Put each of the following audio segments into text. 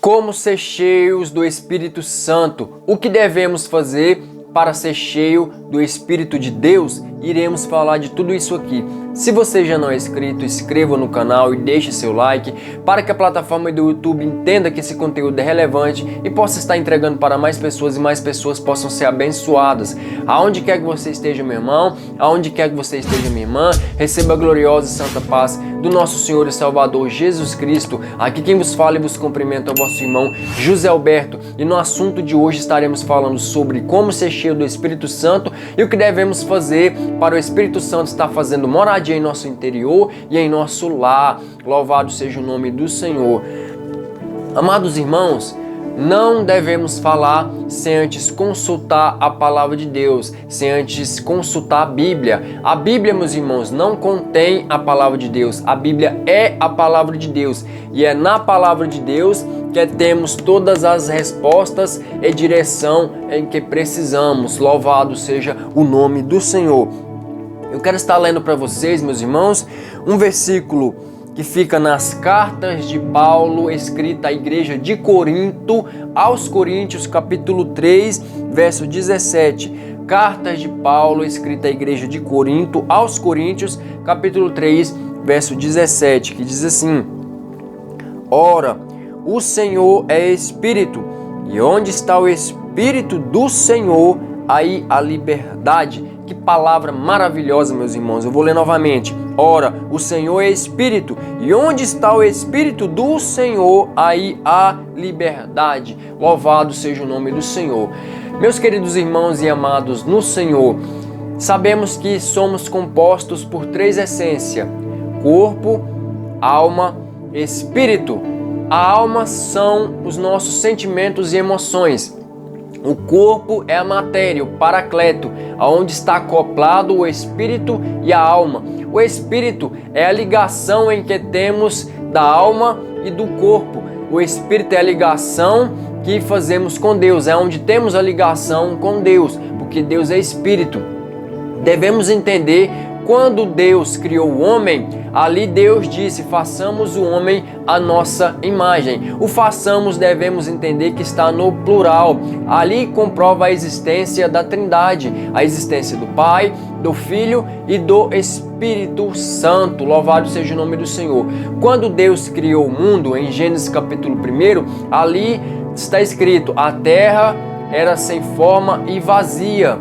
Como ser cheios do Espírito Santo? O que devemos fazer para ser cheio do Espírito de Deus? Iremos falar de tudo isso aqui. Se você já não é inscrito, inscreva no canal e deixe seu like para que a plataforma do YouTube entenda que esse conteúdo é relevante e possa estar entregando para mais pessoas e mais pessoas possam ser abençoadas. Aonde quer que você esteja, meu irmão, aonde quer que você esteja, minha irmã, receba a gloriosa e santa paz do nosso Senhor e Salvador Jesus Cristo. Aqui quem vos fala e vos cumprimenta é o vosso irmão José Alberto, e no assunto de hoje estaremos falando sobre como ser cheio do Espírito Santo e o que devemos fazer para o Espírito Santo estar fazendo moradia em nosso interior e em nosso lar. Louvado seja o nome do Senhor. Amados irmãos, não devemos falar sem antes consultar a palavra de Deus, sem antes consultar a Bíblia. A Bíblia, meus irmãos, não contém a palavra de Deus. A Bíblia é a palavra de Deus. E é na palavra de Deus que temos todas as respostas e direção em que precisamos. Louvado seja o nome do Senhor. Eu quero estar lendo para vocês, meus irmãos, um versículo que fica nas cartas de Paulo, escrita à igreja de Corinto, aos Coríntios, capítulo 3, verso 17. Cartas de Paulo, escrita à igreja de Corinto, aos Coríntios, capítulo 3, verso 17, que diz assim: Ora, o Senhor é Espírito, e onde está o Espírito do Senhor, aí a liberdade. Que palavra maravilhosa, meus irmãos. Eu vou ler novamente. Ora, o Senhor é Espírito, e onde está o Espírito do Senhor, aí há liberdade. Louvado seja o nome do Senhor. Meus queridos irmãos e amados no Senhor, sabemos que somos compostos por três essências: corpo, alma, espírito. A alma são os nossos sentimentos e emoções. O corpo é a matéria, o paracleto, aonde está acoplado o espírito e a alma. O espírito é a ligação em que temos da alma e do corpo. O espírito é a ligação que fazemos com Deus, é onde temos a ligação com Deus, porque Deus é espírito. Devemos entender, quando Deus criou o homem, ali Deus disse: façamos o homem à nossa imagem. O façamos devemos entender que está no plural. Ali comprova a existência da Trindade, a existência do Pai, do Filho e do Espírito Santo. Louvado seja o nome do Senhor. Quando Deus criou o mundo, em Gênesis capítulo 1, ali está escrito: a terra era sem forma e vazia,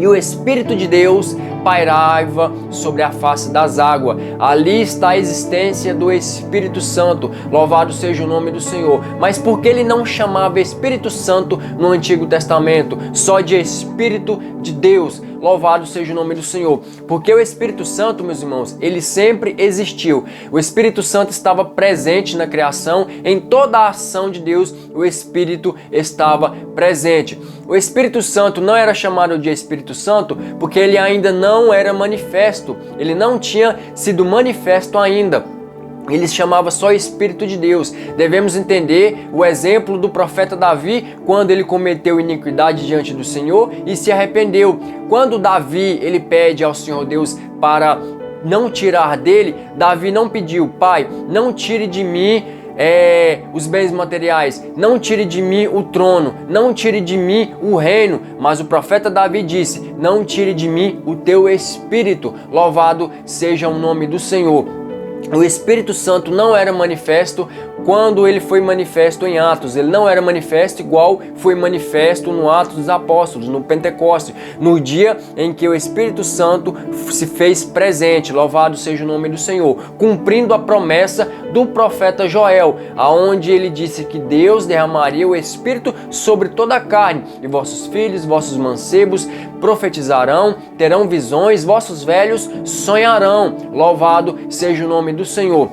e o Espírito de Deus pairava sobre a face das águas. Ali está a existência do Espírito Santo. Louvado seja o nome do Senhor. Mas por que ele não chamava Espírito Santo no Antigo Testamento? Só de Espírito de Deus. Louvado seja o nome do Senhor. Porque o Espírito Santo, meus irmãos, ele sempre existiu. O Espírito Santo estava presente na criação. Em toda a ação de Deus, o Espírito estava presente. O Espírito Santo não era chamado de Espírito Santo porque ele ainda não era manifesto. Ele não tinha sido manifesto ainda. Ele se chamava só Espírito de Deus. Devemos entender o exemplo do profeta Davi, quando ele cometeu iniquidade diante do Senhor e se arrependeu. Quando Davi ele pede ao Senhor Deus para não tirar dele, Davi não pediu: Pai, não tire de mim os bens materiais, não tire de mim o trono, não tire de mim o reino, mas o profeta Davi disse: não tire de mim o teu espírito. Louvado seja o nome do Senhor. O Espírito Santo não era manifesto quando ele foi manifesto em Atos. Ele não era manifesto igual foi manifesto no Atos dos Apóstolos, no Pentecoste, no dia em que o Espírito Santo se fez presente. Louvado seja o nome do Senhor, cumprindo a promessa do profeta Joel, aonde ele disse que Deus derramaria o Espírito sobre toda a carne, e vossos filhos, vossos mancebos profetizarão, terão visões, vossos velhos sonharão. Louvado seja o nome do Senhor.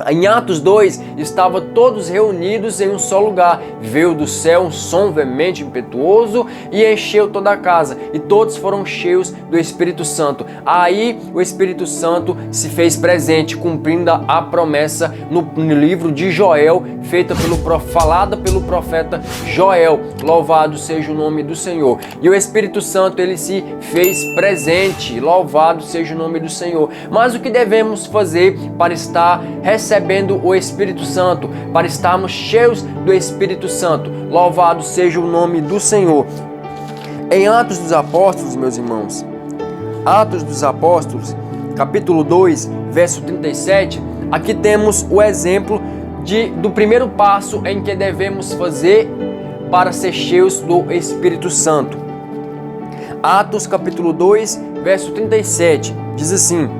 Em Atos 2, estavam todos reunidos em um só lugar. Veio do céu um som veemente, impetuoso, e encheu toda a casa, e todos foram cheios do Espírito Santo. Aí o Espírito Santo se fez presente, cumprindo a promessa no livro de Joel, falada pelo profeta Joel. Louvado seja o nome do Senhor. E o Espírito Santo, ele se fez presente. Louvado seja o nome do Senhor. Mas o que devemos fazer para estar recebendo recebendo o Espírito Santo, para estarmos cheios do Espírito Santo. Louvado seja o nome do Senhor. Em Atos dos Apóstolos, meus irmãos, Atos dos Apóstolos, capítulo 2, verso 37, aqui temos o exemplo do primeiro passo em que devemos fazer para ser cheios do Espírito Santo. Atos capítulo 2, verso 37, diz assim: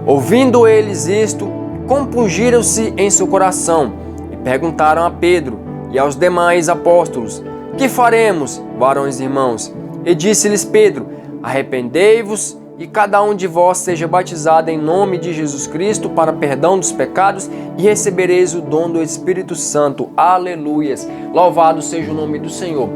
ouvindo eles isto, compungiram-se em seu coração e perguntaram a Pedro e aos demais apóstolos: que faremos, varões e irmãos? E disse-lhes Pedro: arrependei-vos e cada um de vós seja batizado em nome de Jesus Cristo para perdão dos pecados e recebereis o dom do Espírito Santo. Aleluias! Louvado seja o nome do Senhor.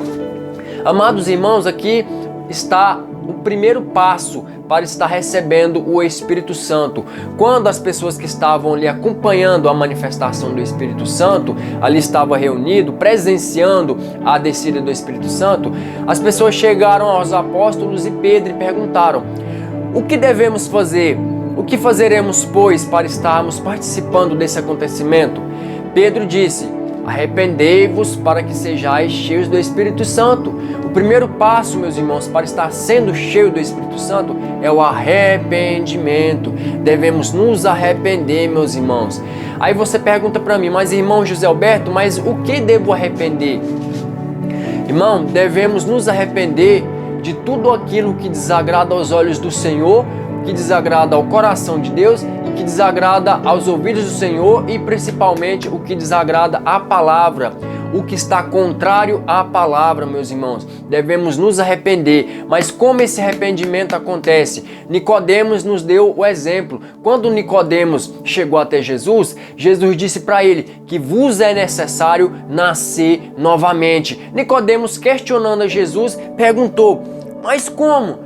Amados irmãos, aqui está o primeiro passo para estar recebendo o Espírito Santo. Quando as pessoas que estavam ali acompanhando a manifestação do Espírito Santo, ali estava reunido, presenciando a descida do Espírito Santo, as pessoas chegaram aos apóstolos e Pedro e perguntaram: o que devemos fazer? O que fazeremos, pois, para estarmos participando desse acontecimento? Pedro disse: arrependei-vos para que sejais cheios do Espírito Santo. O primeiro passo, meus irmãos, para estar sendo cheio do Espírito Santo é o arrependimento. Devemos nos arrepender, meus irmãos. Aí você pergunta para mim: mas irmão José Alberto, mas o que devo arrepender? Irmão, devemos nos arrepender de tudo aquilo que desagrada aos olhos do Senhor, que desagrada ao coração de Deus e que desagrada aos ouvidos do Senhor e principalmente o que desagrada à palavra, o que está contrário à palavra, meus irmãos. Devemos nos arrepender. Mas como esse arrependimento acontece? Nicodemos nos deu o exemplo. Quando Nicodemos chegou até Jesus, Jesus disse para ele que vos é necessário nascer novamente. Nicodemos, questionando a Jesus, perguntou: mas como?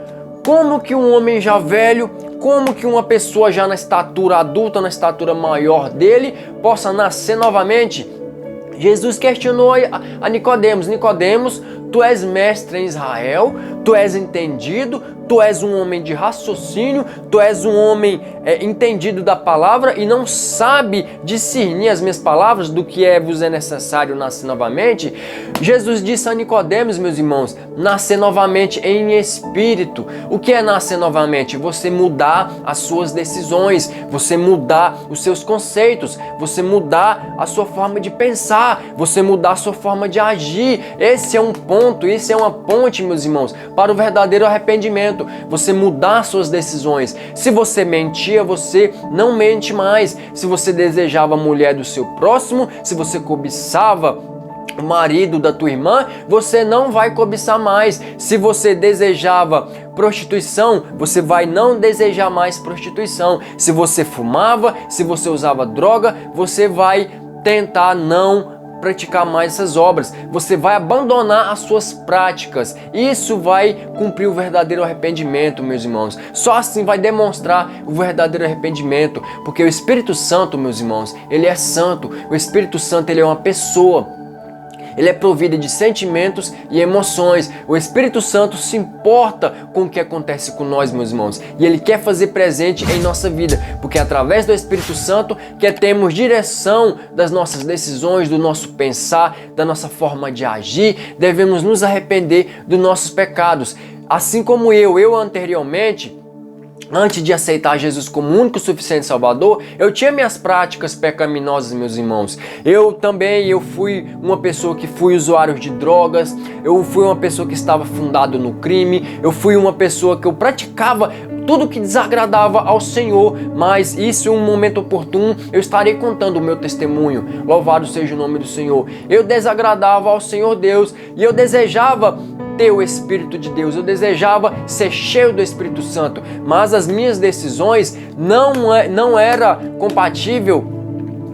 Como que um homem já velho, como que uma pessoa já na estatura adulta, na estatura maior dele, possa nascer novamente? Jesus questionou a Nicodemos: Nicodemos, tu és mestre em Israel, tu és entendido, tu és um homem de raciocínio, tu és um homem entendido da palavra e não sabe discernir as minhas palavras do que vos é necessário nascer novamente? Jesus disse a Nicodemos, meus irmãos, nascer novamente em espírito. O que é nascer novamente? Você mudar as suas decisões, você mudar os seus conceitos, você mudar a sua forma de pensar, você mudar a sua forma de agir. Esse é um ponto, isso é uma ponte, meus irmãos, para o verdadeiro arrependimento. Você mudar suas decisões. Se você mentia, você não mente mais. Se você desejava a mulher do seu próximo, se você cobiçava o marido da tua irmã, você não vai cobiçar mais. Se você desejava prostituição, você vai não desejar mais prostituição. Se você fumava, se você usava droga, você vai tentar não praticar mais essas obras. Você vai abandonar as suas práticas. Isso vai cumprir o verdadeiro arrependimento, meus irmãos. Só assim vai demonstrar o verdadeiro arrependimento, porque o Espírito Santo, meus irmãos, ele é santo. O Espírito Santo, ele é uma pessoa. Ele é provido de sentimentos e emoções. O Espírito Santo se importa com o que acontece com nós, meus irmãos. E Ele quer fazer presente em nossa vida. Porque através do Espírito Santo que temos direção das nossas decisões, do nosso pensar, da nossa forma de agir. Devemos nos arrepender dos nossos pecados. Assim como eu anteriormente, antes de aceitar Jesus como único e suficiente Salvador, eu tinha minhas práticas pecaminosas, meus irmãos. Eu fui uma pessoa que fui usuário de drogas, eu fui uma pessoa que estava fundado no crime, eu fui uma pessoa que eu praticava tudo que desagradava ao Senhor, mas isso em um momento oportuno eu estarei contando o meu testemunho. Louvado seja o nome do Senhor. Eu desagradava ao Senhor Deus e eu desejava ter o Espírito de Deus, eu desejava ser cheio do Espírito Santo, mas as minhas decisões não era compatível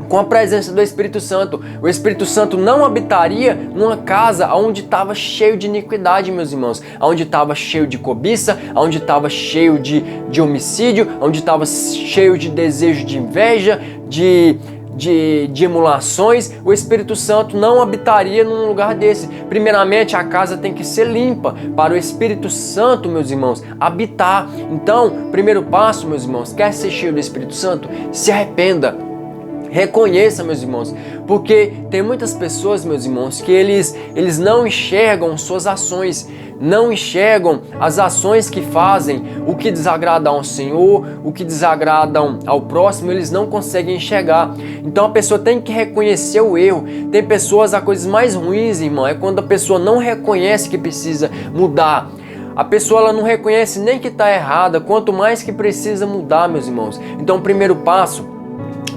com a presença do Espírito Santo. O Espírito Santo não habitaria numa casa onde estava cheio de iniquidade, meus irmãos, onde estava cheio de cobiça, onde estava cheio de homicídio, onde estava cheio de desejo de inveja, de emulações. O Espírito Santo não habitaria num lugar desse. Primeiramente, a casa tem que ser limpa para o Espírito Santo, meus irmãos, habitar. Então, primeiro passo, meus irmãos, quer ser cheio do Espírito Santo? Se arrependa. Reconheça, meus irmãos, porque tem muitas pessoas, meus irmãos, que eles não enxergam suas ações, não enxergam as ações que fazem, o que desagrada ao Senhor, o que desagrada ao próximo, eles não conseguem enxergar. Então a pessoa tem que reconhecer o erro. Tem pessoas, a coisa mais ruins, irmão, é quando a pessoa não reconhece que precisa mudar. A pessoa ela não reconhece nem que está errada, quanto mais que precisa mudar, meus irmãos. Então o primeiro passo,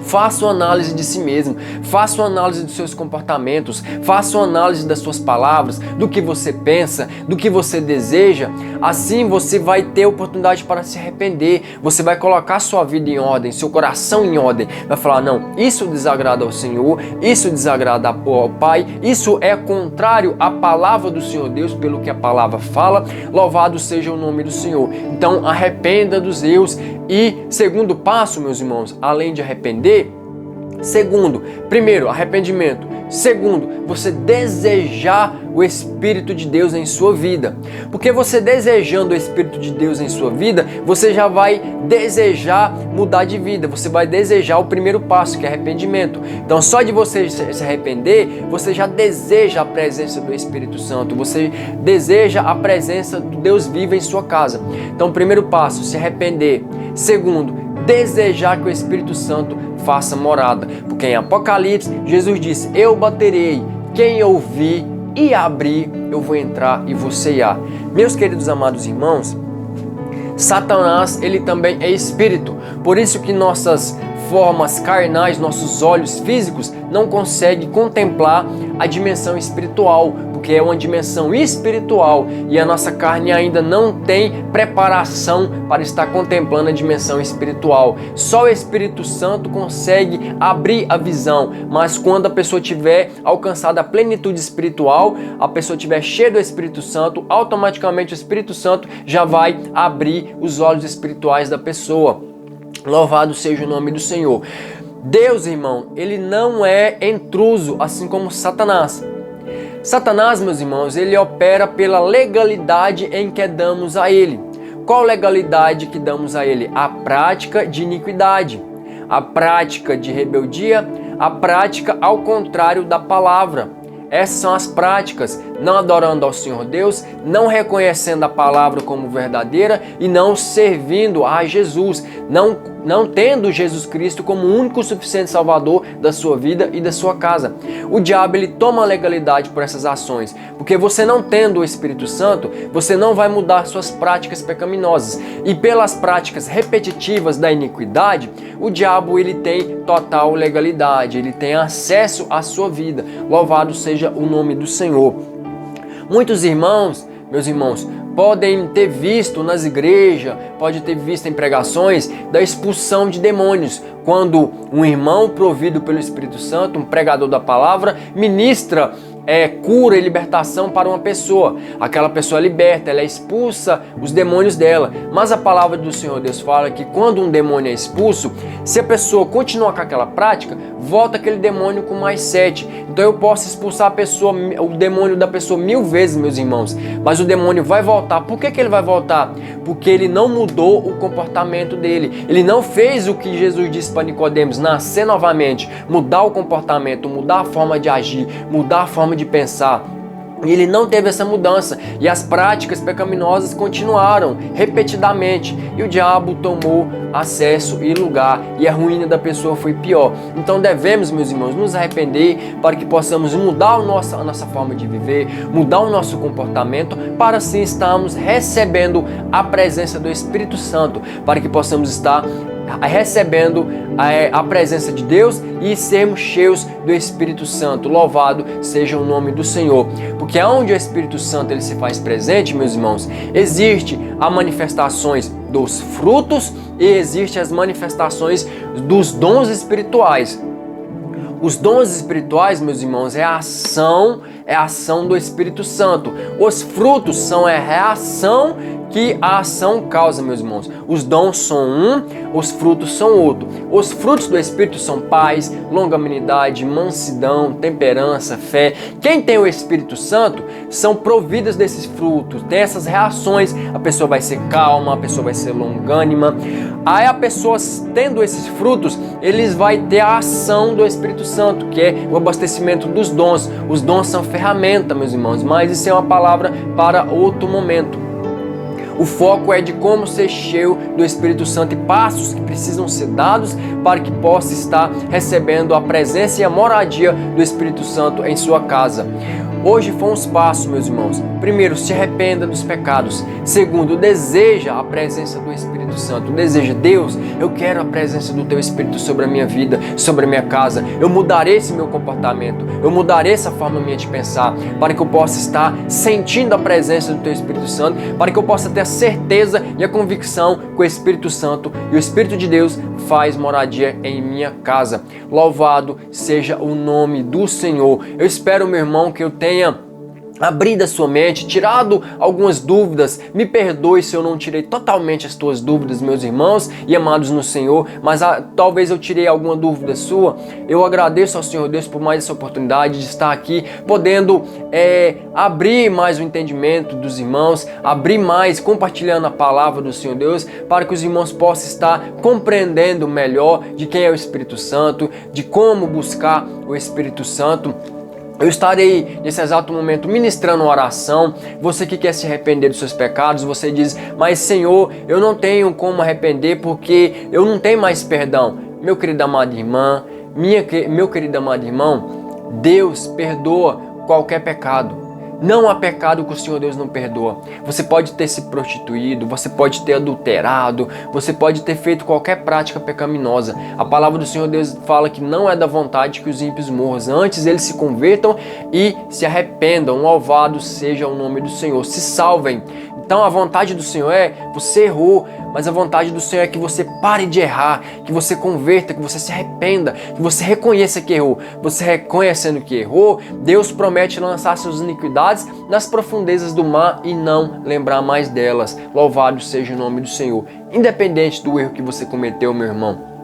faça uma análise de si mesmo, faça uma análise dos seus comportamentos, faça uma análise das suas palavras, do que você pensa, do que você deseja. Assim você vai ter oportunidade para se arrepender, você vai colocar sua vida em ordem, seu coração em ordem, vai falar, não, isso desagrada ao Senhor, isso desagrada ao Pai, isso é contrário à palavra do Senhor Deus, pelo que a palavra fala, louvado seja o nome do Senhor. Então arrependa dos erros. E segundo passo, meus irmãos, além de arrepender, primeiro, arrependimento. Segundo, você desejar o Espírito de Deus em sua vida. Porque você desejando o Espírito de Deus em sua vida, você já vai desejar mudar de vida. Você vai desejar o primeiro passo, que é arrependimento. Então, só de você se arrepender, você já deseja a presença do Espírito Santo. Você deseja a presença do Deus vivo em sua casa. Então, primeiro passo, se arrepender. Segundo, desejar que o Espírito Santo faça morada. Porque em Apocalipse, Jesus disse, eu baterei, quem ouvir e abrir, eu vou entrar e vou ceiar. Meus queridos amados irmãos, Satanás, ele também é espírito. Por isso que nossas formas carnais, nossos olhos físicos não conseguem contemplar a dimensão espiritual, porque é uma dimensão espiritual e a nossa carne ainda não tem preparação para estar contemplando a dimensão espiritual. Só o Espírito Santo consegue abrir a visão, mas quando a pessoa tiver alcançado a plenitude espiritual, a pessoa tiver cheia do Espírito Santo, automaticamente o Espírito Santo já vai abrir os olhos espirituais da pessoa. Louvado seja o nome do Senhor. Deus, irmão, ele não é intruso, assim como Satanás. Satanás, meus irmãos, ele opera pela legalidade em que damos a ele. Qual legalidade que damos a ele? A prática de iniquidade, a prática de rebeldia, a prática ao contrário da palavra. Essas são as práticas, não adorando ao Senhor Deus, não reconhecendo a palavra como verdadeira e não servindo a Jesus, não tendo Jesus Cristo como o único suficiente Salvador da sua vida e da sua casa. O diabo, ele toma a legalidade por essas ações, porque você não tendo o Espírito Santo, você não vai mudar suas práticas pecaminosas. E pelas práticas repetitivas da iniquidade, o diabo, ele tem total legalidade, ele tem acesso à sua vida. Louvado seja o nome do Senhor. Muitos irmãos, meus irmãos, podem ter visto nas igrejas, pode ter visto em pregações da expulsão de demônios, quando um irmão provido pelo Espírito Santo, um pregador da palavra, ministra cura e libertação para uma pessoa. Aquela pessoa liberta, ela expulsa os demônios dela. Mas a palavra do Senhor Deus fala que quando um demônio é expulso, se a pessoa continuar com aquela prática, volta aquele demônio com mais 7. Então eu posso expulsar o demônio da pessoa 1000 vezes, meus irmãos, mas o demônio vai voltar. Por que ele vai voltar? Porque ele não mudou o comportamento dele. Ele não fez o que Jesus disse para Nicodemos, nascer novamente, mudar o comportamento, mudar a forma de agir, mudar a forma de pensar. E ele não teve essa mudança e as práticas pecaminosas continuaram repetidamente e o diabo tomou acesso e lugar e a ruína da pessoa foi pior. Então devemos, meus irmãos, nos arrepender para que possamos mudar a nossa forma de viver, mudar o nosso comportamento, para assim estarmos recebendo a presença do Espírito Santo, para que possamos estar recebendo a presença de Deus e sermos cheios do Espírito Santo. Louvado seja o nome do Senhor. Porque onde o Espírito Santo ele se faz presente, meus irmãos, existe as manifestações dos frutos e existe as manifestações dos dons espirituais. Os dons espirituais, meus irmãos, é a ação do Espírito Santo. Os frutos são a reação que a ação causa, meus irmãos. Os dons são um, os frutos são outro. Os frutos do Espírito são paz, longanimidade, mansidão, temperança, fé. Quem tem o Espírito Santo são providas desses frutos, tem essas reações. A pessoa vai ser calma, a pessoa vai ser longânima. Aí a pessoa tendo esses frutos, eles vai ter a ação do Espírito Santo, que é o abastecimento dos dons. Os dons são ferramenta, meus irmãos, mas isso é uma palavra para outro momento. O foco é de como ser cheio do Espírito Santo e passos que precisam ser dados para que possa estar recebendo a presença e a moradia do Espírito Santo em sua casa. Hoje foi uns passos, meus irmãos. Primeiro, se arrependa dos pecados. Segundo, deseja a presença do Espírito Santo. Deseja, Deus, eu quero a presença do Teu Espírito sobre a minha vida, sobre a minha casa. Eu mudarei esse meu comportamento. Eu mudarei essa forma minha de pensar, para que eu possa estar sentindo a presença do Teu Espírito Santo, para que eu possa ter a certeza e a convicção que o Espírito Santo e o Espírito de Deus faz moradia em minha casa. Louvado seja o nome do Senhor. Eu espero, meu irmão, que eu tenha abrido a sua mente, tirado algumas dúvidas. Me perdoe se eu não tirei totalmente as tuas dúvidas, meus irmãos e amados no Senhor, mas talvez eu tirei alguma dúvida sua. Eu agradeço ao Senhor Deus por mais essa oportunidade de estar aqui, podendo abrir mais o entendimento dos irmãos, abrir mais, compartilhando a palavra do Senhor Deus, para que os irmãos possam estar compreendendo melhor de quem é o Espírito Santo, de como buscar o Espírito Santo. Eu estarei nesse exato momento ministrando uma oração. Você que quer se arrepender dos seus pecados, você diz, mas Senhor, eu não tenho como arrepender porque eu não tenho mais perdão. Meu querido amado irmã, meu querido amado irmão, Deus perdoa qualquer pecado. Não há pecado que o Senhor Deus não perdoa. Você pode ter se prostituído, você pode ter adulterado, você pode ter feito qualquer prática pecaminosa. A palavra do Senhor Deus fala que não é da vontade que os ímpios morram. Antes eles se convertam e se arrependam. Louvado seja o nome do Senhor. Se salvem. Então a vontade do Senhor é, você errou, mas a vontade do Senhor é que você pare de errar, que você converta, que você se arrependa, que você reconheça que errou. Você reconhecendo que errou, Deus promete lançar suas iniquidades nas profundezas do mar e não lembrar mais delas. Louvado seja o nome do Senhor. Independente do erro que você cometeu, meu irmão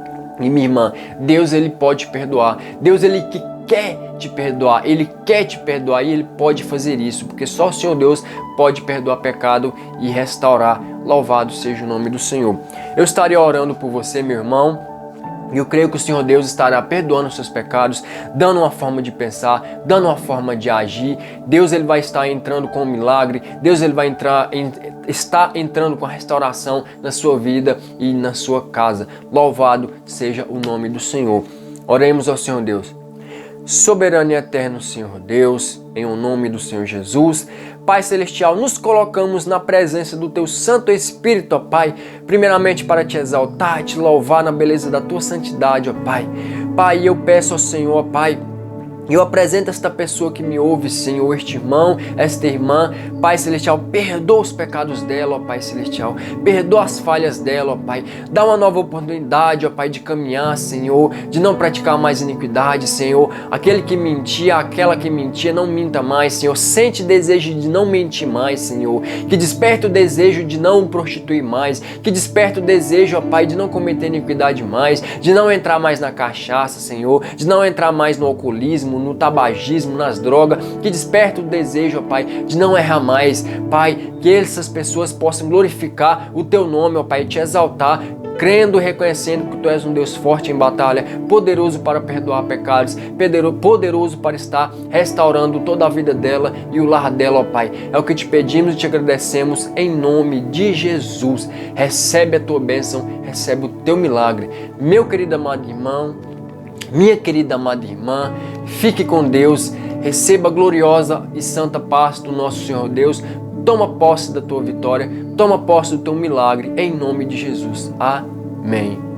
e minha irmã, Deus ele pode perdoar. Deus ele quer te perdoar, Ele quer te perdoar e Ele pode fazer isso, porque só o Senhor Deus pode perdoar pecado e restaurar. Louvado seja o nome do Senhor. Eu estarei orando por você, meu irmão, e eu creio que o Senhor Deus estará perdoando os seus pecados, dando uma forma de pensar, dando uma forma de agir. Deus ele vai estar entrando com um milagre, Deus ele vai está entrando com a restauração na sua vida e na sua casa. Louvado seja o nome do Senhor. Oremos ao Senhor Deus. Soberano e eterno Senhor Deus, em o nome do Senhor Jesus, Pai Celestial, nos colocamos na presença do Teu Santo Espírito, ó Pai, primeiramente para Te exaltar, Te louvar na beleza da Tua santidade, ó Pai. Pai, eu peço ao Senhor, ó Pai, eu apresento esta pessoa que me ouve, Senhor, este irmão, esta irmã, Pai Celestial, perdoa os pecados dela, ó Pai Celestial, perdoa as falhas dela, ó Pai, dá uma nova oportunidade, ó Pai, de caminhar, Senhor, de não praticar mais iniquidade, Senhor, aquele que mentia, aquela que mentia, não minta mais, Senhor, sente desejo de não mentir mais, Senhor, que desperta o desejo de não prostituir mais, que desperta o desejo, ó Pai, de não cometer iniquidade mais, de não entrar mais na cachaça, Senhor, de não entrar mais no alcoolismo, no tabagismo, nas drogas, que desperta o desejo, ó Pai, de não errar mais, Pai, que essas pessoas possam glorificar o Teu nome, ó Pai, Te exaltar, crendo e reconhecendo que Tu és um Deus forte em batalha, poderoso para perdoar pecados, poderoso para estar restaurando toda a vida dela e o lar dela, ó Pai. É o que Te pedimos e Te agradecemos em nome de Jesus. Recebe a Tua bênção, recebe o Teu milagre. Meu querido amado irmão, minha querida amada irmã, fique com Deus, receba a gloriosa e santa paz do nosso Senhor Deus, toma posse da tua vitória, toma posse do teu milagre, em nome de Jesus. Amém.